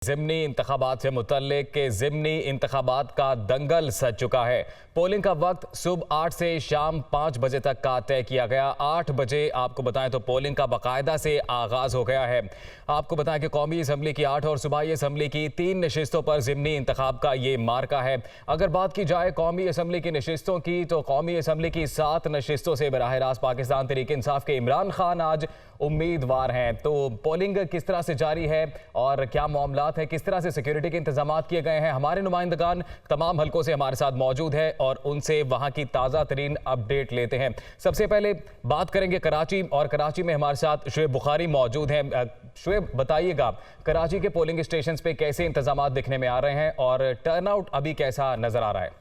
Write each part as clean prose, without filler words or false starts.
ज़िमनी इंतखाबात से मुतल्लिक के ज़िमनी इंतखाबात का दंगल सज चुका है। पोलिंग का वक्त सुबह 8 से शाम 5 बजे तक का तय किया गया। 8 बजे आपको बताएं तो पोलिंग का बाकायदा से आगाज़ हो गया है। आपको बताएं कि कौमी असम्बली की 8 और सूबाई असम्बली की 3 नशिस्तों पर ज़िमनी इंतखाब का ये मार्का है। अगर बात की जाए कौमी असम्बली की नशिस्तों की तो कौमी असम्बली की 7 नशिस्तों से बराह रास्त पाकिस्तान तहरीक इंसाफ के इमरान खान आज उम्मीदवार हैं। तो पोलिंग किस तरह से जारी है और क्या मामलात है, किस तरह से सिक्योरिटी के इंतजाम किए गए हैं, हमारे नुमाइंदगान तमाम हलकों से हमारे साथ मौजूद है और उनसे वहां की ताज़ा तरीन अपडेट लेते हैं। सबसे पहले बात करेंगे कराची और कराची में हमारे साथ शुएब बुखारी मौजूद हैं। शुएब, बताइएगा कराची के पोलिंग स्टेशन पे कैसे इंतजाम दिखने में आ रहे हैं और टर्नआउट अभी कैसा नजर आ रहा है?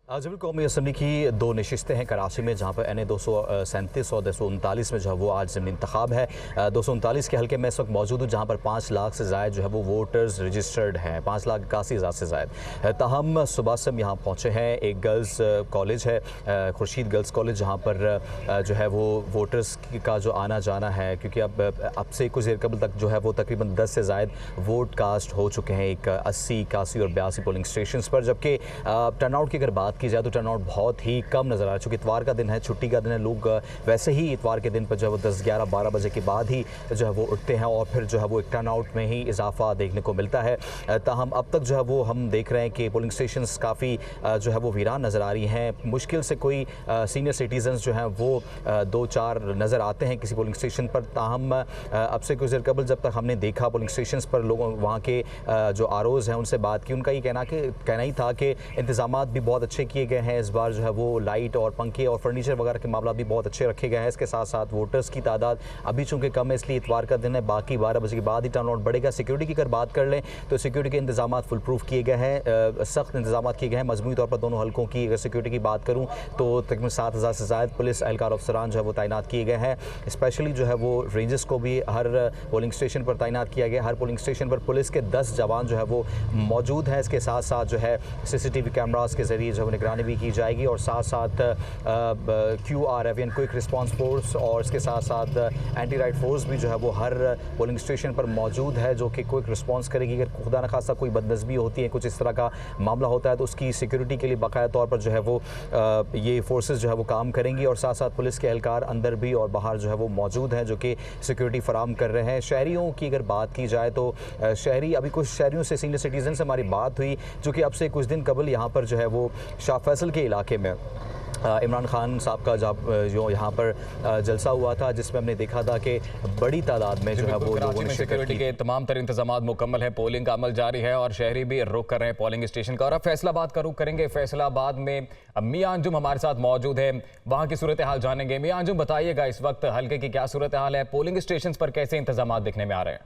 जब कौमी असम्बली की 2 नशिस्तें हैं कराची में, जहाँ पर NA 237 और 239 में जो है वो आज ज़िमनी इंतखाब है। 239 के हल्के में इस वक्त मौजूद हूँ, जहाँ पर 5 लाख से ज़ायद जो है वो वोटर्स रजिस्टर्ड हैं, 5,81,000 से ज़ायद। ताहम सुबह से हम यहाँ पहुँचे हैं। एक गर्ल्स कॉलेज है, खुर्शीद गर्ल्स कॉलेज, जहाँ पर जो है वो वोटर्स का जो आना जाना है, क्योंकि अब से कुछ देर कबल तक जो है वो तकरीबन 10 से ज़ायद वोट कास्ट हो चुके हैं, एक 80, 81 और 82 पोलिंग स्टेशन पर। जबकि टर्नआउट की अगर बात की जाए तो टर्नआउट बहुत ही कम नज़र आ रहा है। चूँकि इतवार का दिन है, छुट्टी का दिन है, लोग वैसे ही इतवार के दिन पर जो है वो 10, 11, 12 बजे के बाद ही जो है वो उठते हैं और फिर जो है वो एक टर्नआउट में ही इजाफा देखने को मिलता है। ताहम अब तक जो है वो हम देख रहे हैं कि पोलिंग स्टेशंस काफ़ी जो है वो वीरान नज़र आ रही हैं। मुश्किल से कोई सीनियर सिटीजन्स जो हैं वो 2-4 नज़र आते हैं किसी पोलिंग स्टेशन पर। ताहम अब से कुछ देर कबल जब तक हमने देखा पोलिंग स्टेशन पर लोगों वहाँ के जो ROs हैं उनसे बात की, उनका ये कहना ही था कि इंतजाम भी बहुत अच्छे किए गए हैं। इस बार जो है वो लाइट और पंखे और फर्नीचर वगैरह के मामला भी बहुत अच्छे रखे गए हैं। इसके साथ साथ वोटर्स की तादाद अभी चूँकि कम है, इसलिए इतवार का दिन है, बाकी 12 बजे के बाद ही टर्नआउट बढ़ेगा। सिक्योरिटी की अगर बात कर लें तो सिक्योरिटी के इंतजाम फुल प्रूफ किए गए हैं, सख्त इंतजाम किए गए हैं। मजमूई तौर पर दोनों हल्कों की अगर सिक्योरिटी की बात करूँ तो तकरीबन 7,000 से ज़ायद पुलिस एहलकार अफसरान जो है वो तैनात किए गए हैं। स्पेशली जो है वो रेंजेस को भी हर पोलिंग स्टेशन पर तैनात किया गया। हर पोलिंग स्टेशन पर पुलिस के 10 जवान जो है वो मौजूद हैं। इसके साथ साथ जो है CCTV कैमरास के ज़रिए जो है निगरानी भी की जाएगी और साथ साथ QRF यानी क्विक रिस्पांस फोर्स और इसके साथ साथ एंटी राइट फोर्स भी जो है वो हर पोलिंग स्टेशन पर मौजूद है, जो कि क्विक रिस्पांस करेगी। अगर खुदा न खासा कोई बदनज़मी होती है, कुछ इस तरह का मामला होता है तो उसकी सिक्योरिटी के लिए बाकायदा तौर पर जो है वो ये फोर्सेस जो है वो काम करेंगी और साथ साथ पुलिस के एहलकार अंदर भी और बाहर जो है वो मौजूद हैं, जो कि सिक्योरिटी फराम कर रहे हैं। शहरियों की अगर बात की जाए तो शहरी, अभी कुछ शहरियों से, सीनियर सिटीजन से हमारी बात हुई, जो कि अब से कुछ दिन कबल यहाँ पर जो है वो शाह फैसल के इलाके में इमरान खान साहब का जो यहाँ पर जलसा हुआ था, जिसमें हमने देखा था कि बड़ी तादाद में जो है वो लोगों ने सिक्योरिटी के तमाम तर इंतजाम मुकम्मल है, पोलिंग का अमल जारी है और शहरी भी रुख कर रहे हैं पोलिंग स्टेशन का। और अब फैसलाबाद का रुख करेंगे। फैसलाबाद में मियां अंजुम हमारे साथ मौजूद है, वहाँ की सूरत हाल जानेंगे। मियां अंजुम, बताइएगा इस वक्त हल्के की क्या सूरत हाल है, पोलिंग स्टेशन पर कैसे इंतजाम दिखने में आ रहे हैं?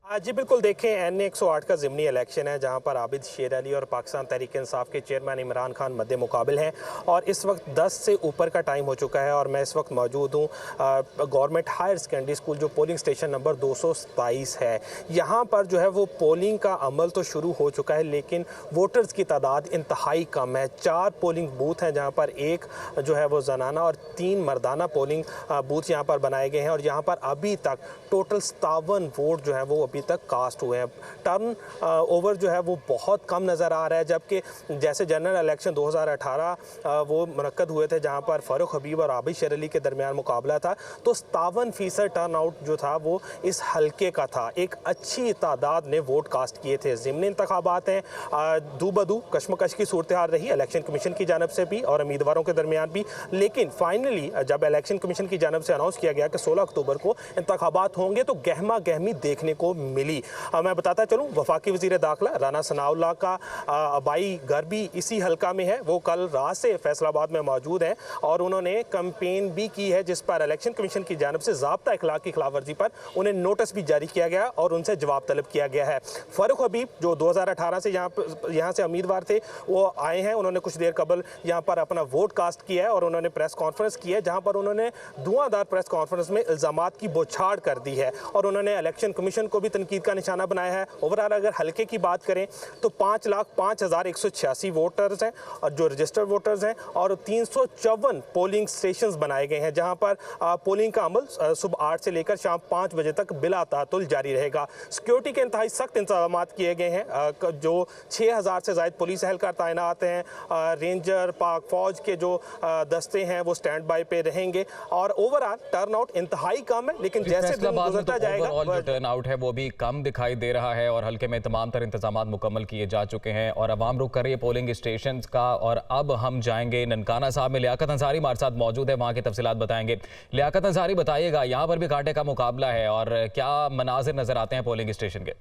जी बिल्कुल, देखें NA 108 का ज़िमनी इलेक्शन है, जहां पर आबिद शेर अली और पाकिस्तान तहरीक इंसाफ के चेयरमैन इमरान खान मद्दे मुकाबिल हैं और इस वक्त 10 से ऊपर का टाइम हो चुका है और मैं इस वक्त मौजूद हूं गवर्नमेंट हायर सेकेंडरी स्कूल, जो पोलिंग स्टेशन नंबर 227 है। यहां पर जो है वो पोलिंग का अमल तो शुरू हो चुका है, लेकिन वोटर्स की तादाद इंतहाई कम है। 4 पोलिंग बूथ हैं, जहाँ पर एक जो है वो जनाना और 3 मर्दाना पोलिंग बूथ यहाँ पर बनाए गए हैं और यहाँ पर अभी तक टोटल 57 वोट जो है वो अभी तक कास्ट हुए हैं। टर्न ओवर जो है वो बहुत कम नज़र आ रहा है, जबकि जैसे जनरल इलेक्शन 2018 वो मुनक्कद हुए थे, जहां पर फ़ारूक हबीब और आबिद शेर अली के दरमियान मुकाबला था, तो 57% टर्न आउट जो था वो इस हल्के का था। एक अच्छी तादाद ने वोट कास्ट किए थे। ज़िमनी इंतखाबात हैं, दू बदू कशमकश की सूरत हाल रही इलेक्शन कमीशन की जानब से भी और उम्मीदवारों के दरमियान भी, लेकिन फाइनली जब इलेक्शन कमीशन की जानब से अनाउंस किया गया कि 16 अक्टूबर को इंतखाबात होंगे तो गहमा गहमी देखने को मिली। मैं बताता चलूँ, वफाकी वज़ीर दाखिला राना सनाउल्लाह का आबाई घर भी इसी हल्का में है। वो कल रात से फैसलाबाद में मौजूद हैं और उन्होंने कैंपेन भी की है, जिस पर इलेक्शन कमीशन की जानब से ज़ाब्ता इखलाक की खिलाफ वर्जी पर उन्हें नोटिस भी जारी किया गया और उनसे जवाब तलब किया गया है। फ़ारूक हबीब जो 2018 से यहाँ से उम्मीदवार थे, वो आए हैं। उन्होंने कुछ देर कबल यहाँ पर अपना वोट कास्ट किया है और उन्होंने प्रेस कॉन्फ्रेंस की है, जहाँ पर उन्होंने धुआंधार प्रेस कॉन्फ्रेंस में इल्ज़ामात की बौछार कर दी है और उन्होंने इलेक्शन कमीशन को भी तनकीद का निशाना बनाया है। ओवरऑल अगर हल्के की बात करें तो 5,05,186 वोटर्स हैं और जो रजिस्टर्ड वोटर्स हैं, और 354 पोलिंग स्टेशंस बनाए गए हैं जहां पर पोलिंग का अमल सुबह 8 से लेकर शाम 5 बजे तक बिला तातुल जारी रहेगा। सिक्योरिटी के इंतहाई सख्त इंतजाम किए गए हैं। जो 6,000 से ज़ायद पुलिस एहलकार तैनात हैं, रेंजर पाक फौज के जो दस्ते हैं वो स्टैंड बाई पे रहेंगे और ओवरऑल टर्नआउट इंतहाई कम है। लेकिन जैसे दिन गुजरता जाएगा जो टर्नआउट है वो भी कम दिखाई दे रहा है और हल्के में तमाम तर इंतजाम मुकम्मल किए जा चुके हैं और अवाम रुख कर रही है पोलिंग स्टेशन का। और अब हम जाएंगे ननकाना साहब में, लियाकत अंसारी हमारे साथ मौजूद है, वहाँ की तफसीलात बताएंगे। लियाकत अंसारी, बताइएगा यहाँ पर भी कांटे का मुकाबला है और क्या मनाजिर नजर आते हैं पोलिंग स्टेशन के?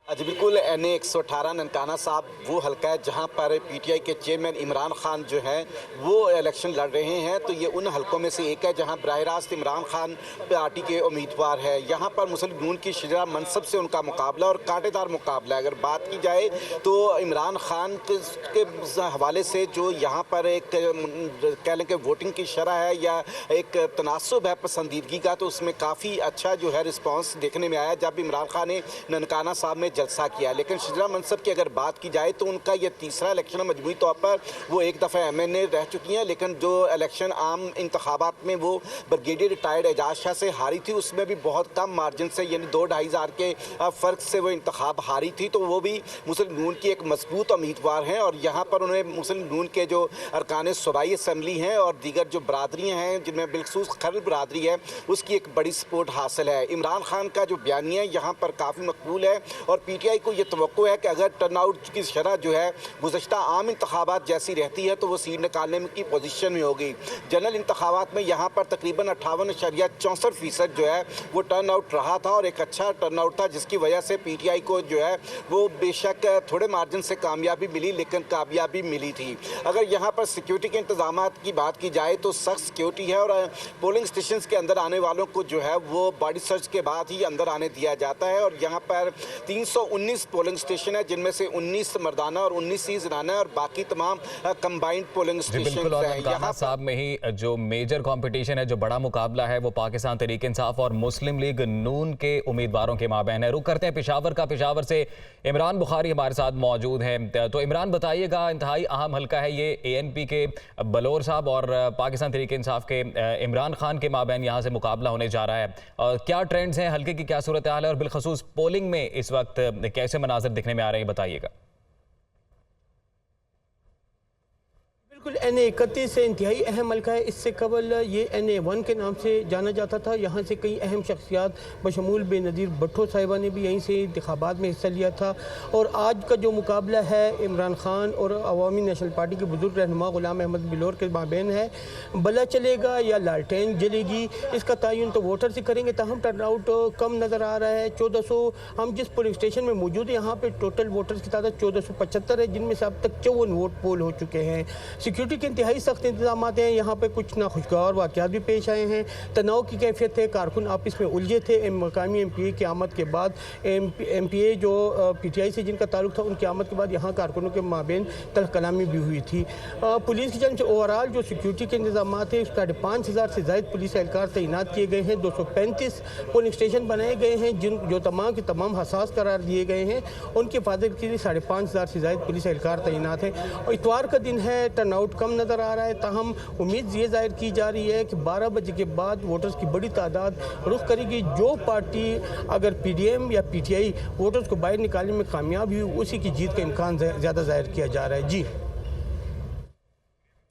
जी बिल्कुल, NA 118 ननकाना साहब वो हल्का है जहां पर PTI के चेयरमैन इमरान खान जो है वो इलेक्शन लड़ रहे हैं। तो ये उन हल्कों में से एक है जहां बराह रास्त इमरान खान पार्टी के उम्मीदवार है। यहां पर मुस्लिम नून की शजरा मनसब से उनका मुकाबला और कांटेदार मुकाबला है। अगर बात की जाए तो इमरान खान के हवाले से जो यहाँ पर एक कह लें कि वोटिंग की शरह है या एक तनासुब है पसंदीदगी का, तो उसमें काफ़ी अच्छा जो है रिस्पॉन्स देखने में आया जब इमरान खान ने ननकाना साहब में जलसा किया। लेकिन शजरा मनसब की अगर बात की जाए तो उनका ये तीसरा इलेक्शन है। मजमूई तौर पर वो एक दफ़ा MNA रह चुकी हैं, लेकिन जो इलेक्शन आम इंतखाबात में वो ब्रिगेडियर रिटायर्ड एजाज शाह से हारी थी उसमें भी बहुत कम मार्जिन से, यानी 2-2.5 हज़ार के फ़र्क से वो इंतखाब हारी थी। तो वो भी मुस्लिम नून की एक मजबूत उम्मीदवार हैं और यहाँ पर उन्हें मुस्लिम नून के जो अरकान सूबाई असम्बली हैं और दीगर जो बरादरियाँ हैं जिनमें बिलखसूस खरल बरादरी है उसकी एक बड़ी सपोर्ट हासिल है। इमरान खान का जो बयानिया यहाँ पर काफ़ी मकबूल है और PTI को ये तवक्को है कि अगर टर्नआउट की शरह जो है गुज़श्ता आम इंतखाबात जैसी रहती है तो वो सीट निकालने की पोजीशन में होगी। जनरल इंतखाबात में यहाँ पर तकरीबन 58.64% जो है वो टर्नआउट रहा था और एक अच्छा टर्नआउट था जिसकी वजह से PTI को जो है वो बेशक थोड़े मार्जिन से कामयाबी मिली, लेकिन कामयाबी मिली थी। अगर यहाँ पर सिक्योरिटी के इंतजाम की बात की जाए तो सख्त सिक्योरिटी है और पोलिंग स्टेशन के अंदर आने वालों को जो है वो बॉडी सर्च के बाद ही अंदर आने दिया जाता है। और यहाँ पर 319 पोलिंग स्टेशन है जिनमें से 19 मर्दाना और 19 ही ज़नाना है और बाकी तमाम कंबाइंड पोलिंग स्टेशन है। यहाँ साहब में ही जो मेजर कंपटीशन है, जो बड़ा मुकाबला है वो पाकिस्तान तहरीक इंसाफ और मुस्लिम लीग नून के उम्मीदवारों के माबैन है। रुक करते हैं पेशावर का। पेशावर से इमरान बुखारी हमारे साथ मौजूद हैं। तो इमरान, बताइएगा, इंतहाई अहम हल्का है ये, ANP के बलोर साहब और पाकिस्तान तहरीक इंसाफ के इमरान खान के माबैन यहाँ से मुकाबला होने जा रहा है। क्या ट्रेंड्स हैं, हल्के की क्या सूरत हाल है और बिलखसूस पोलिंग में इस वक्त कैसे मनाजिर दिखने में आ रहे हैं, बताइएगा। बिल्कुल, NA 31 से इंतहाई अहम हल्का है। इससे कबल ये NA 1 के नाम से जाना जाता था। यहाँ से कई अहम शख्सियात बशमूल बेनज़ीर भट्टो साहिबा ने भी यहीं से इंतखाबात में हिस्सा लिया था। और आज का जो मुकाबला है इमरान खान और अवामी नेशनल पार्टी के बुजुर्ग रहनुमा गुलाम अहमद बिलोर के माबैन है। बला चलेगा या लालटेन जलेगी, इसका तयन तो वोटर से करेंगे। ताहम टर्नआउट कम नज़र आ रहा है। 1400 हम जिस पोलिंग स्टेशन में मौजूद है यहाँ पर टोटल वोटर्स की तादाद 1475 है, जिनमें से अब तक 54 वोट पोल हो चुके हैं। सिक्योरिटी के इंतहाई सख्त इंतजाम हैं। यहाँ पे कुछ नाखुशगवार वाक़यात भी पेश आए हैं। तनाव की कैफियत है, कारकुन आपस में उलझे थे। मकामी MPA की आमद के बाद MPA जो PTI से जिनका ताल्लुक था उनकी आमद के बाद यहाँ कारकुनों के माबेन तल्ख कलामी भी हुई थी। पुलिस की जानिब से ओवरऑल जो सिक्योरिटी के इंतजाम है उसका 5,000 से ज़ायद पुलिस एहलकार तैनात किए गए हैं। 235 पोलिंग स्टेशन बनाए गए हैं जो तमाम के तमाम हसास करार दिए गए हैं। उनकी हिफाजत के लिए 5,500 से ज़ायद पुलिस एहलकार तैनात हैं। और इतवार का दिन है, टर्नआउट कम नज़र आ रहा है। ताहम उम्मीद ये जाहिर की जा रही है कि 12 बजे के बाद वोटर्स की बड़ी तादाद रुख करेगी। जो पार्टी अगर PDM या PTI वोटर्स को बाहर निकालने में कामयाब हुई उसी की जीत का इम्कान ज़्यादा जाहिर किया जा रहा है। जी।